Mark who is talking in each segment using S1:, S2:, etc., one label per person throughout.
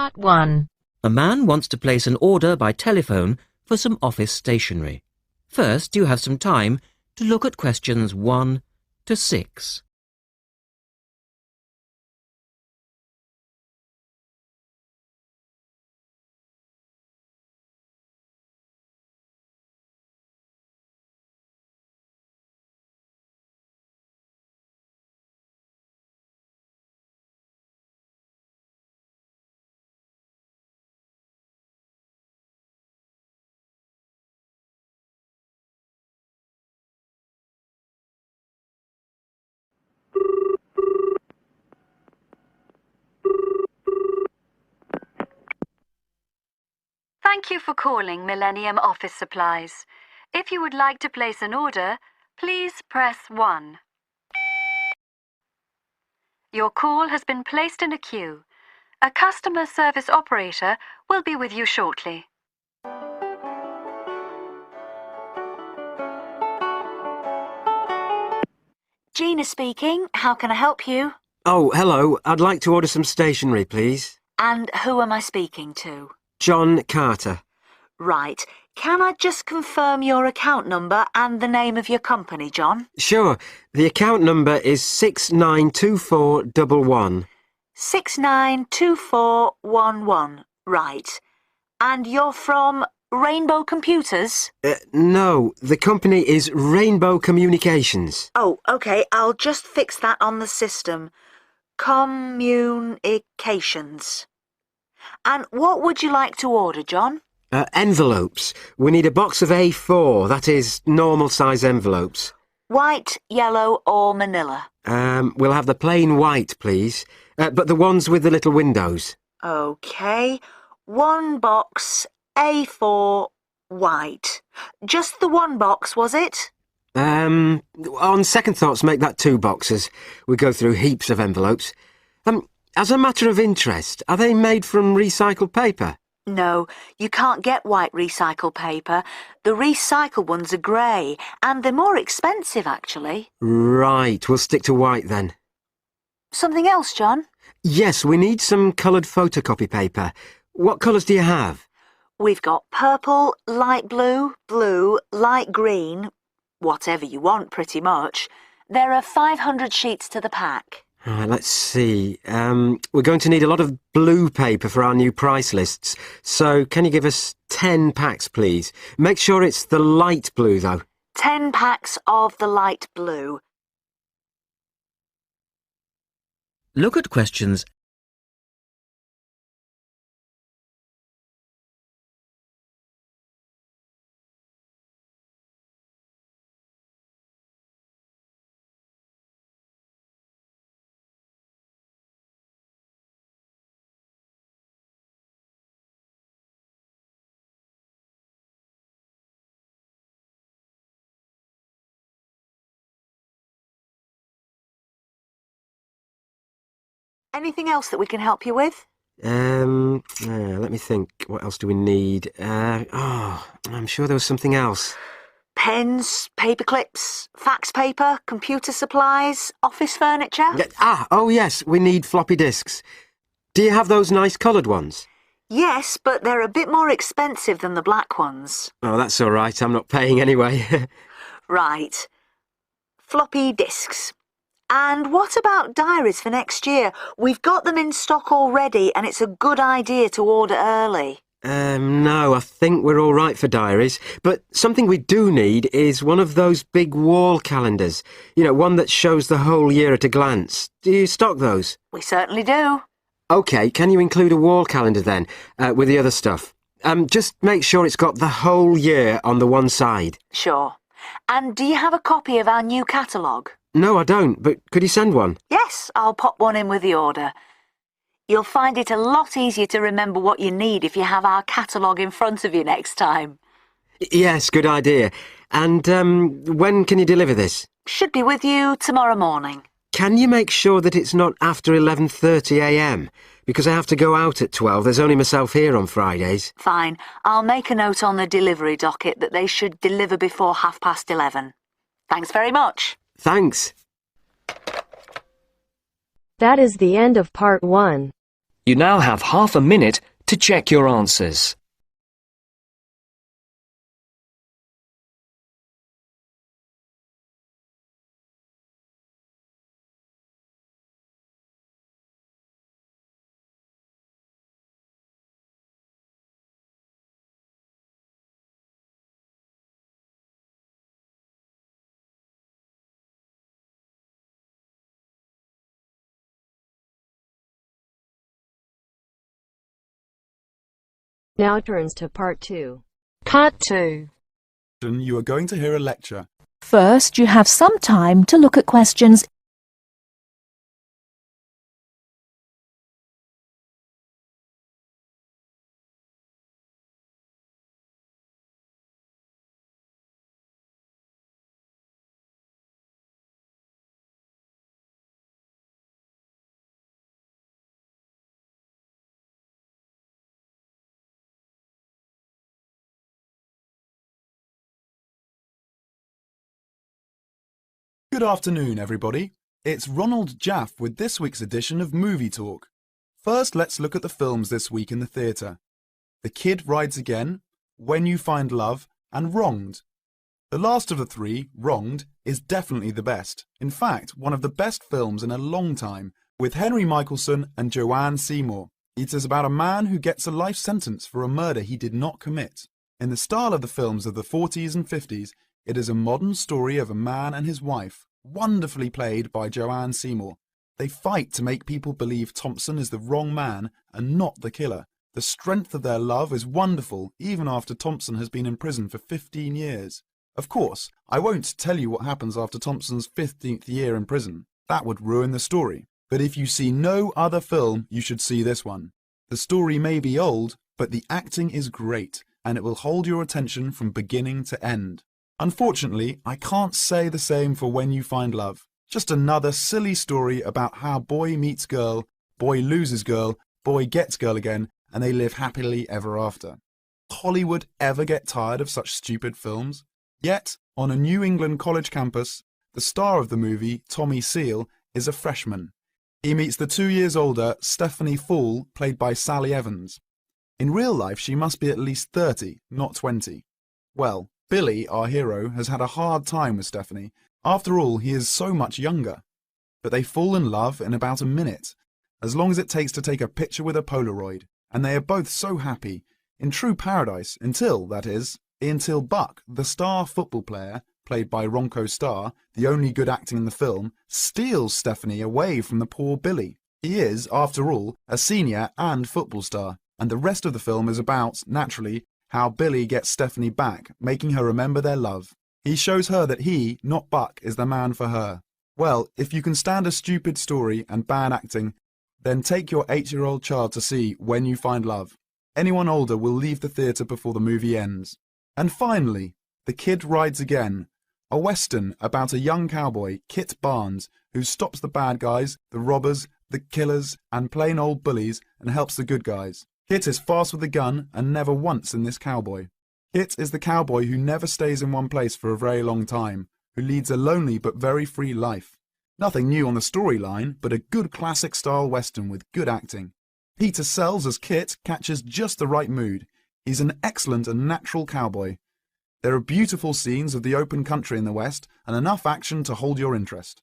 S1: Part 1.
S2: A man wants to place an order by telephone for some office stationery. First, you have some time to look at questions 1 to 6.
S3: Thank you for calling Millennium Office Supplies. If you would like to place an order, please press 1. Your call has been placed in a queue. A customer service operator will be with you shortly. Gina speaking. How can I help you?
S4: Oh, hello. I'd like to order some stationery, please.
S3: And who am I speaking to?
S4: John Carter.
S3: Right. Can I just confirm your account number and the name of your company, John?
S4: Sure. The account number is 692411.
S3: 692411. Right. And you're from Rainbow Computers?
S4: No, the company is Rainbow Communications.
S3: Oh, OK. I'll just fix that on the system. Communications. And what would you like to order, John?
S4: Envelopes. We need a box of A4, that is, normal size envelopes.
S3: White, yellow or manila?
S4: We'll have the plain white, please. But the ones with the little windows.
S3: OK. One box, A4, white. Just the one box, was it?
S4: On second thoughts, make that 2 boxes. We go through heaps of envelopes. As a matter of interest, are they made from recycled paper?
S3: No, you can't get white recycled paper. The recycled ones are grey, and they're more expensive, actually.
S4: Right, we'll stick to white then.
S3: Something else, John?
S4: Yes, we need some coloured photocopy paper. What colours do you have?
S3: We've got purple, light blue, blue, light green, whatever you want, pretty much. There are 500 sheets to the pack.
S4: Right, let's see. We're going to need a lot of blue paper for our new price lists. So can you give us 10 packs, please? Make sure it's the light blue, though.
S3: 10 packs of the light blue.
S2: Look at questions
S3: Anything else that we can help you with?
S4: Let me think. What else do we need? I'm sure there was something else.
S3: Pens, paper clips, fax paper, computer supplies, office furniture?
S4: Oh yes, we need floppy disks. Do you have those nice coloured ones?
S3: Yes, but they're a bit more expensive than the black ones.
S4: Oh, that's all right. I'm not paying anyway.
S3: Right. Floppy disks. And what about diaries for next year? We've got them in stock already, and it's a good idea to order early.
S4: No, I think we're all right for diaries. But something we do need is one of those big wall calendars. You know, one that shows the whole year at a glance. Do you stock those?
S3: We certainly do.
S4: OK, can you include a wall calendar then, with the other stuff? Just make sure it's got the whole year on the one side.
S3: Sure. And do you have a copy of our new catalogue?
S4: No, I don't, but could you send one?
S3: Yes, I'll pop one in with the order. You'll find it a lot easier to remember what you need if you have our catalogue in front of you next time.
S4: Yes, good idea. And when can you deliver this?
S3: Should be with you tomorrow morning.
S4: Can you make sure that it's not after 11:30 a.m? Because I have to go out at 12. There's only myself here on Fridays.
S3: Fine. I'll make a note on the delivery docket that they should deliver before 11:30. Thanks very much.
S4: Thanks.
S1: That is the end of part 1. You now have half a minute to check your answers.
S5: Now turns to part 2.
S6: Part 2.
S7: You are going to hear a lecture.
S8: First, you have some time to look at questions.
S7: Good afternoon, everybody. It's Ronald Jaff with this week's edition of Movie Talk. First, let's look at the films this week in the theatre. The Kid Rides Again, When You Find Love, and Wronged. The last of the three, Wronged, is definitely the best. In fact, one of the best films in a long time, with Henry Michelson and Joanne Seymour. It is about a man who gets a life sentence for a murder he did not commit. In the style of the films of the 40s and 50s, it is a modern story of a man and his wife, wonderfully played by Joanne Seymour. They fight to make people believe Thompson is the wrong man and not the killer. The strength of their love is wonderful, even after Thompson has been in prison for 15 years. Of course, I won't tell you what happens after Thompson's 15th year in prison. That would ruin the story. But if you see no other film, you should see this one. The story may be old, but the acting is great, and it will hold your attention from beginning to end. Unfortunately, I can't say the same for When You Find Love. Just another silly story about how boy meets girl, boy loses girl, boy gets girl again, and they live happily ever after. Hollywood ever get tired of such stupid films? Yet, on a New England college campus, the star of the movie, Tommy Seal, is a freshman. He meets the 2 years older Stephanie Fall, played by Sally Evans. In real life, she must be at least 30, not 20. Well, Billy, our hero, has had a hard time with Stephanie. After all, he is so much younger. But they fall in love in about a minute, as long as it takes to take a picture with a Polaroid. And they are both so happy, in true paradise, until Buck, the star football player, played by Ronco Starr, the only good acting in the film, steals Stephanie away from the poor Billy. He is, after all, a senior and football star, and the rest of the film is about, naturally, how Billy gets Stephanie back, making her remember their love. He shows her that he, not Buck, is the man for her. Well, if you can stand a stupid story and bad acting, then take your 8-year-old child to see When You Find Love. Anyone older will leave the theatre before the movie ends. And finally, The Kid Rides Again, a western about a young cowboy, Kit Barnes, who stops the bad guys, the robbers, the killers, and plain old bullies, and helps the good guys. Kit is fast with a gun and never once in this cowboy. Kit is the cowboy who never stays in one place for a very long time, who leads a lonely but very free life. Nothing new on the storyline, but a good classic-style western with good acting. Peter Sells as Kit catches just the right mood. He's an excellent and natural cowboy. There are beautiful scenes of the open country in the West and enough action to hold your interest.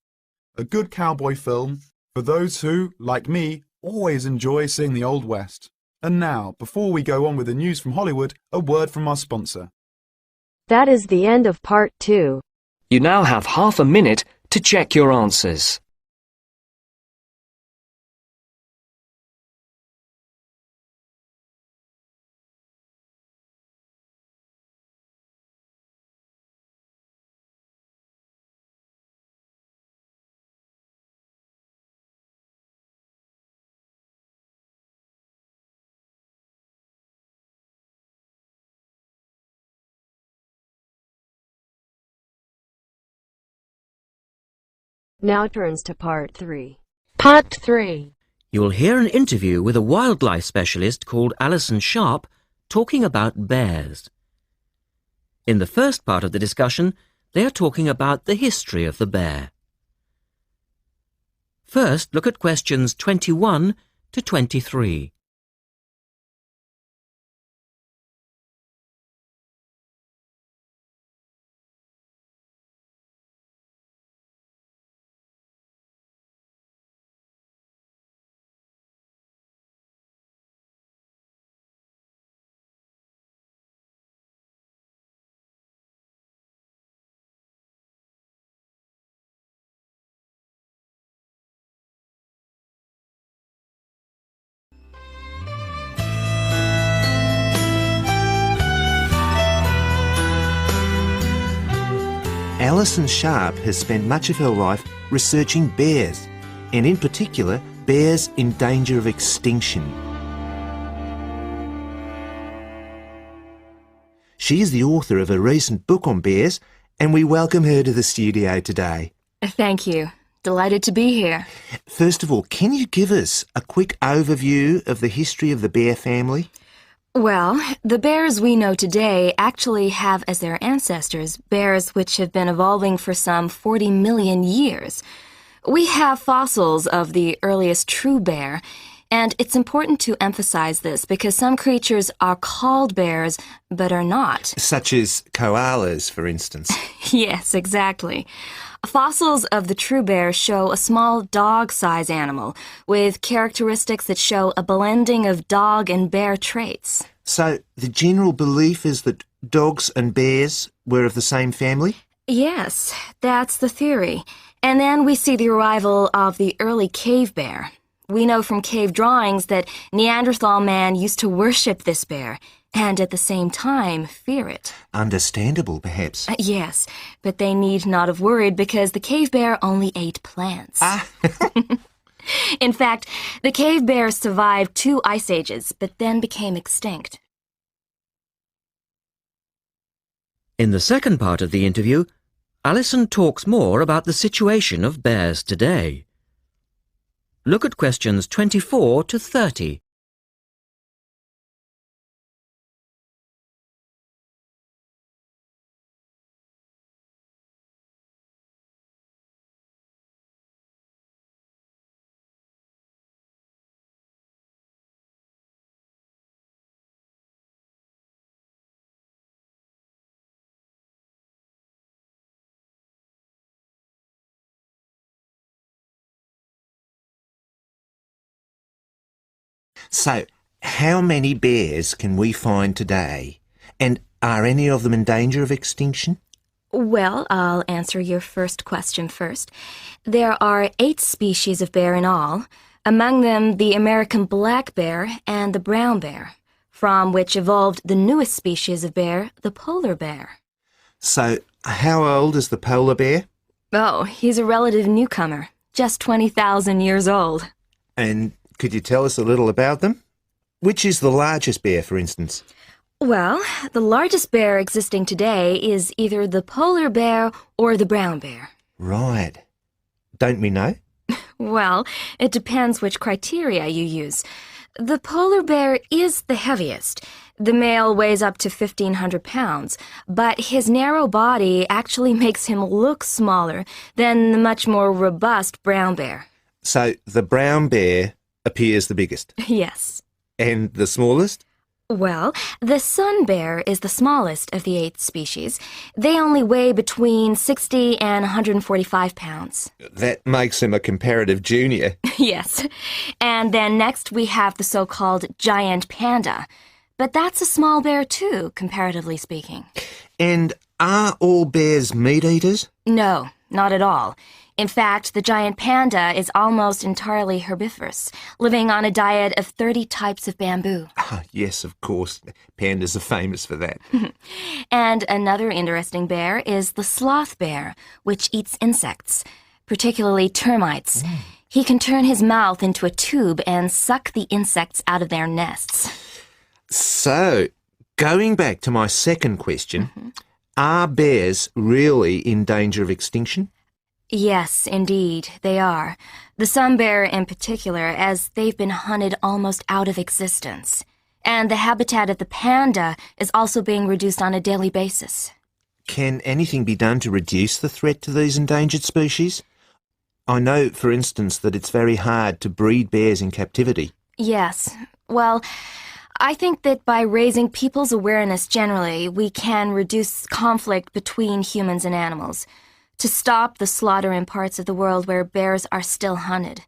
S7: A good cowboy film for those who, like me, always enjoy seeing the Old West. And now, before we go on with the news from Hollywood, a word from our sponsor.
S5: That is the end of part 2.
S1: You now have half a minute to check your answers.
S5: Now turns to part 3.
S6: Part 3.
S2: You will hear an interview with a wildlife specialist called Alison Sharp talking about bears. In the first part of the discussion, they are talking about the history of the bear. First, look at questions 21 to 23.
S9: Alison Sharp has spent much of her life researching bears, and in particular, bears in danger of extinction. She is the author of a recent book on bears, and we welcome her to the studio today.
S5: Thank you. Delighted to be here.
S9: First of all, can you give us a quick overview of the history of the bear family?
S5: Well, the bears we know today actually have as their ancestors bears which have been evolving for some 40 million years. We have fossils of the earliest true bear, and it's important to emphasize this because some creatures are called bears but are not.
S9: Such as koalas, for instance.
S5: Yes, exactly. Fossils of the true bear show a small dog-size animal with characteristics that show a blending of dog and bear traits.
S9: So the general belief is that dogs and bears were of the same family?
S5: Yes, that's the theory. And then we see the arrival of the early cave bear. We know from cave drawings that Neanderthal man used to worship this bear and at the same time fear it.
S9: Understandable, perhaps.
S5: Yes, but they need not have worried because the cave bear only ate plants. In fact, the cave bear survived 2 ice ages, but then became extinct.
S2: In the second part of the interview, Alison talks more about the situation of bears today. Look at questions 24 to 30.
S9: So, how many bears can we find today? And are any of them in danger of extinction?
S5: Well, I'll answer your first question first. There are 8 species of bear in all, among them the American black bear and the brown bear, from which evolved the newest species of bear, the polar bear.
S9: So, how old is the polar bear?
S5: Oh, he's a relative newcomer, just 20,000 years old.
S9: And could you tell us a little about them? Which is the largest bear, for instance?
S5: Well, the largest bear existing today is either the polar bear or the brown bear.
S9: Right. Don't we know?
S5: Well, it depends which criteria you use. The polar bear is the heaviest. The male weighs up to 1,500 pounds, but his narrow body actually makes him look smaller than the much more robust brown bear.
S9: So, the brown bear appears the biggest.
S5: Yes.
S9: And the smallest?
S5: Well, the sun bear is the smallest of the 8 species. They only weigh between 60 and 145 pounds.
S9: That makes him a comparative junior.
S5: Yes. And then next we have the so-called giant panda. But that's a small bear too, comparatively speaking.
S9: And are all bears meat eaters?
S5: No, not at all. In fact, the giant panda is almost entirely herbivorous, living on a diet of 30 types of bamboo.
S9: Ah, yes, of course. Pandas are famous for that.
S5: And another interesting bear is the sloth bear, which eats insects, particularly termites. He can turn his mouth into a tube and suck the insects out of their nests.
S9: So, going back to my second question, are bears really in danger of extinction?
S5: Yes, indeed, they are. The sun bear in particular, as they've been hunted almost out of existence. And the habitat of the panda is also being reduced on a daily basis.
S9: Can anything be done to reduce the threat to these endangered species? I know, for instance, that it's very hard to breed bears in captivity.
S5: Yes. Well, I think that by raising people's awareness generally, we can reduce conflict between humans and animals, to stop the slaughter in parts of the world where bears are still hunted,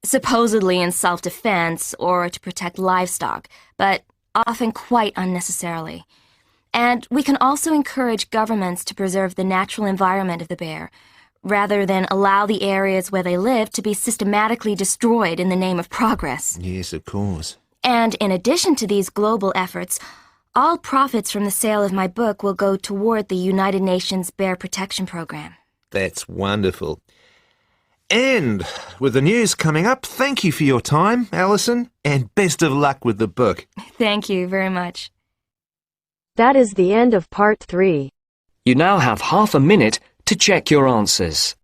S5: supposedly in self-defense or to protect livestock, but often quite unnecessarily. And we can also encourage governments to preserve the natural environment of the bear, rather than allow the areas where they live to be systematically destroyed in the name of progress.
S9: Yes, of course.
S5: And in addition to these global efforts, all profits from the sale of my book will go toward the United Nations Bear Protection Program.
S9: That's wonderful. And with the news coming up, thank you for your time, Alison, and best of luck with the book.
S5: Thank you very much.
S6: That is the end of part 3.
S1: You now have half a minute to check your answers.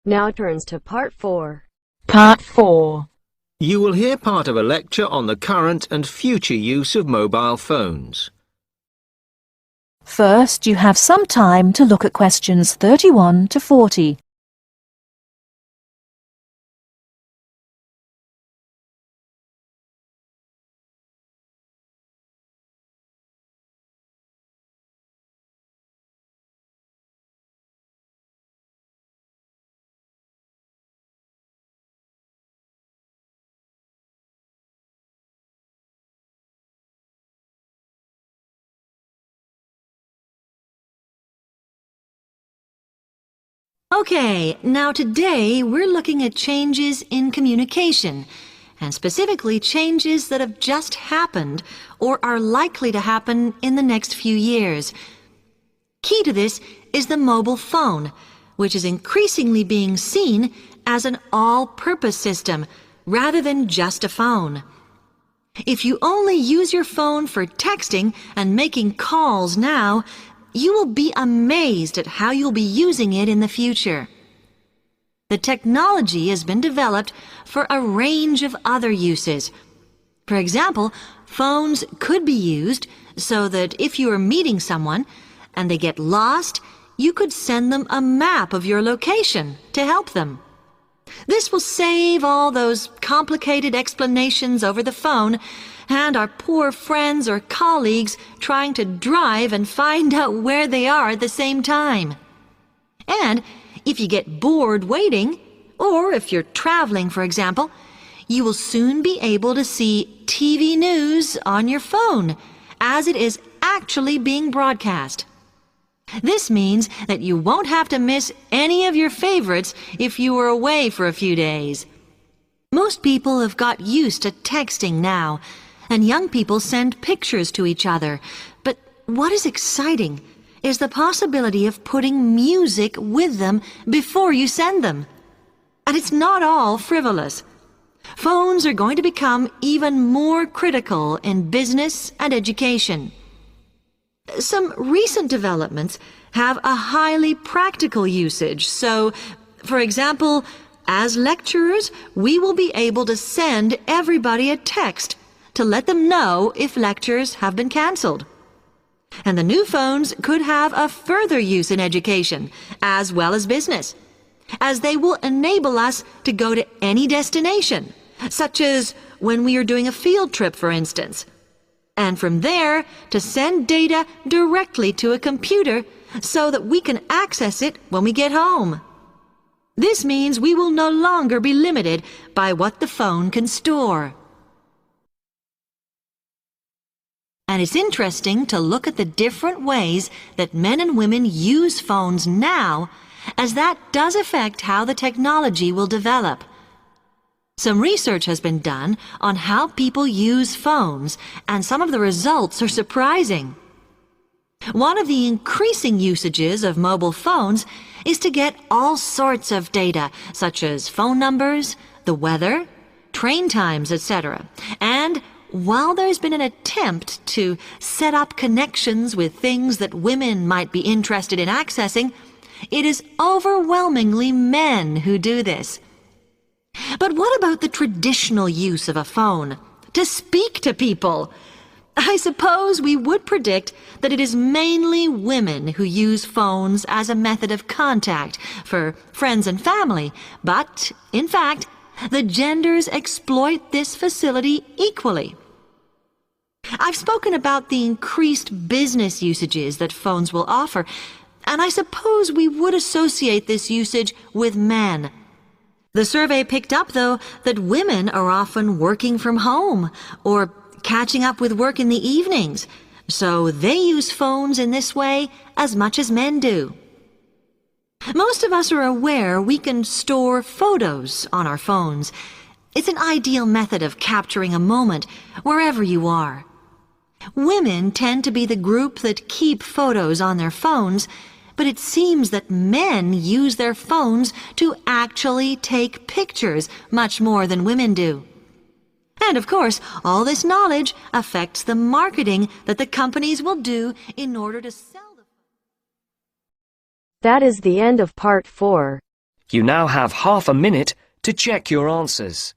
S6: Now turns to part 4.
S8: Part 4.
S2: You will hear part of a lecture on the current and future use of mobile phones.
S8: First, you have some time to look at questions 31 to 40.
S10: Okay, now today we're looking at changes in communication, and specifically changes that have just happened or are likely to happen in the next few years. Key to this is the mobile phone, which is increasingly being seen as an all-purpose system rather than just a phone. If you only use your phone for texting and making calls now, you will be amazed at how you'll be using it in the future. The technology has been developed for a range of other uses. For example, phones could be used so that if you are meeting someone and they get lost, you could send them a map of your location to help them. This will save all those complicated explanations over the phone and our poor friends or colleagues trying to drive and find out where they are at the same time. And if you get bored waiting, or if you're traveling, for example, you will soon be able to see TV news on your phone as it is actually being broadcast. This means that you won't have to miss any of your favorites if you were away for a few days. Most people have got used to texting now, and young people send pictures to each other. But what is exciting is the possibility of putting music with them before you send them. And it's not all frivolous. Phones are going to become even more critical in business and education. Some recent developments have a highly practical usage. So, for example, as lecturers, we will be able to send everybody a text to let them know if lectures have been cancelled. And the new phones could have a further use in education, as well as business, as they will enable us to go to any destination, such as when we are doing a field trip, for instance, and from there to send data directly to a computer so that we can access it when we get home. This means we will no longer be limited by what the phone can store. And it's interesting to look at the different ways that men and women use phones now, as that does affect how the technology will develop. Some research has been done on how people use phones, and some of the results are surprising. One of the increasing usages of mobile phones is to get all sorts of data, such as phone numbers, the weather, train times, etc., and while there's been an attempt to set up connections with things that women might be interested in accessing, it is overwhelmingly men who do this. But what about the traditional use of a phone? To speak to people? I suppose we would predict that it is mainly women who use phones as a method of contact for friends and family, but, in fact, the genders exploit this facility equally. I've spoken about the increased business usages that phones will offer, and I suppose we would associate this usage with men. The survey picked up, though, that women are often working from home or catching up with work in the evenings, so they use phones in this way as much as men do. Most of us are aware we can store photos on our phones. It's an ideal method of capturing a moment wherever you are. Women tend to be the group that keep photos on their phones, but it seems that men use their phones to actually take pictures much more than women do. And of course, all this knowledge affects the marketing that the companies will do in order to sell the phone.
S6: That is the end of part 4.
S1: You now have half a minute to check your answers.